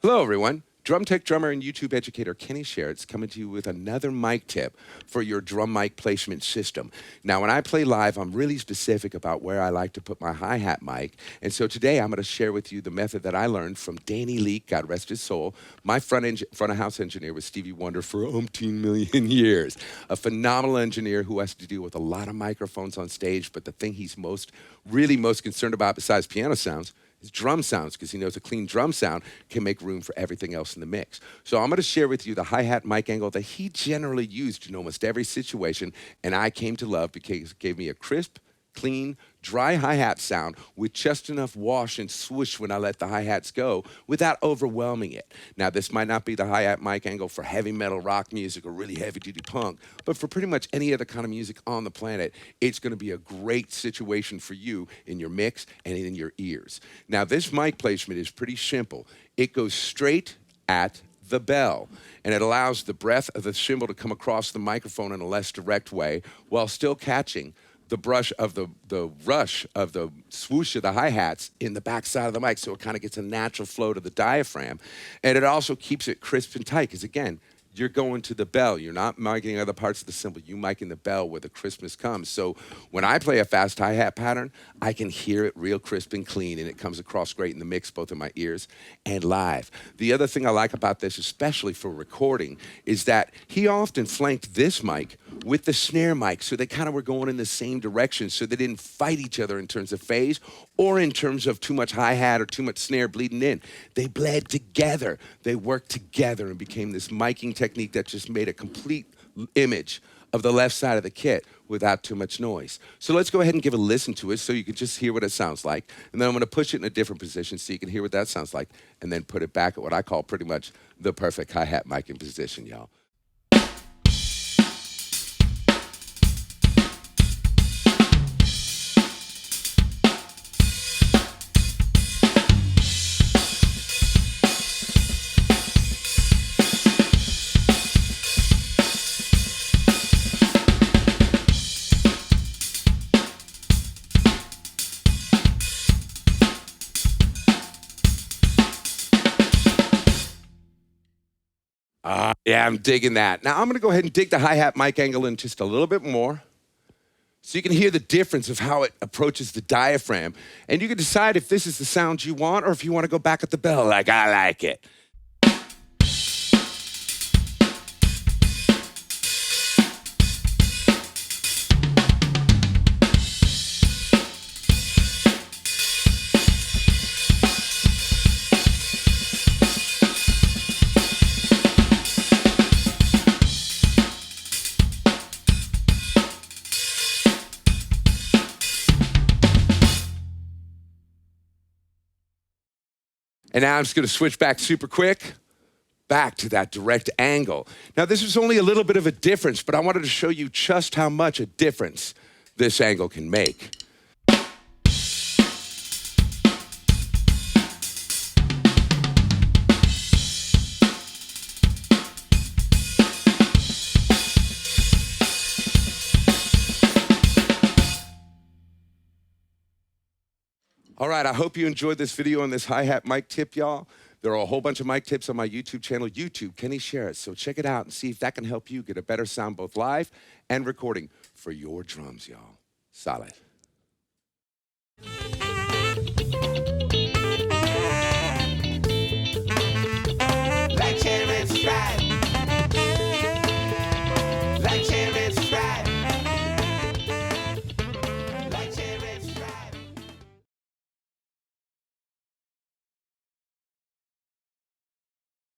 Hello, everyone. Drum tech drummer and YouTube educator Kenny Sharretts coming to you with another mic tip for your drum mic placement system. Now, when I play live, I'm really specific about where I like to put my hi-hat mic. And so today I'm going to share with you the method that I learned from Danny Leake, God rest his soul, my front of house engineer with Stevie Wonder for umpteen million years. A phenomenal engineer who has to deal with a lot of microphones on stage, but the thing he's really most concerned about besides piano sounds is drum sounds, because he knows a clean drum sound can make room for everything else in the mix. So I'm going to share with you the hi-hat mic angle that he generally used in almost every situation, and I came to love because it gave me a crisp, clean, dry hi-hat sound with just enough wash and swoosh when I let the hi-hats go without overwhelming it. Now, this might not be the hi-hat mic angle for heavy metal rock music or really heavy-duty punk, but for pretty much any other kind of music on the planet, it's going to be a great situation for you in your mix and in your ears. Now, this mic placement is pretty simple. It goes straight at the bell, and it allows the breath of the cymbal to come across the microphone in a less direct way while still catching the brush of the rush of the swoosh of the hi-hats in the backside of the mic, so it kind of gets a natural flow to the diaphragm. And it also keeps it crisp and tight, because again, you're going to the bell. You're not miking other parts of the cymbal. You're miking the bell where the crispness comes. So when I play a fast hi-hat pattern, I can hear it real crisp and clean, and it comes across great in the mix, both in my ears and live. The other thing I like about this, especially for recording, is that he often flanked this mic with the snare mic, so they kind of were going in the same direction, so they didn't fight each other in terms of phase or in terms of too much hi-hat or too much snare bleeding in. They bled together. They worked together and became this miking technique that just made a complete image of the left side of the kit without too much noise. So let's go ahead and give a listen to it so you can just hear what it sounds like. And then I'm going to push it in a different position so you can hear what that sounds like, and then put it back at what I call pretty much the perfect hi-hat miking position, y'all. Yeah, I'm digging that. Now I'm going to go ahead and dig the hi-hat mic angle in just a little bit more so you can hear the difference of how it approaches the diaphragm. And you can decide if this is the sound you want or if you want to go back at the bell like I like it. And now I'm just going to switch back super quick, back to that direct angle. Now, this is only a little bit of a difference, but I wanted to show you just how much a difference this angle can make. All right, I hope you enjoyed this video on this hi-hat mic tip, y'all. There are a whole bunch of mic tips on my YouTube channel, YouTube, Kenny Sharretts. So check it out and see if that can help you get a better sound both live and recording for your drums, y'all. Solid.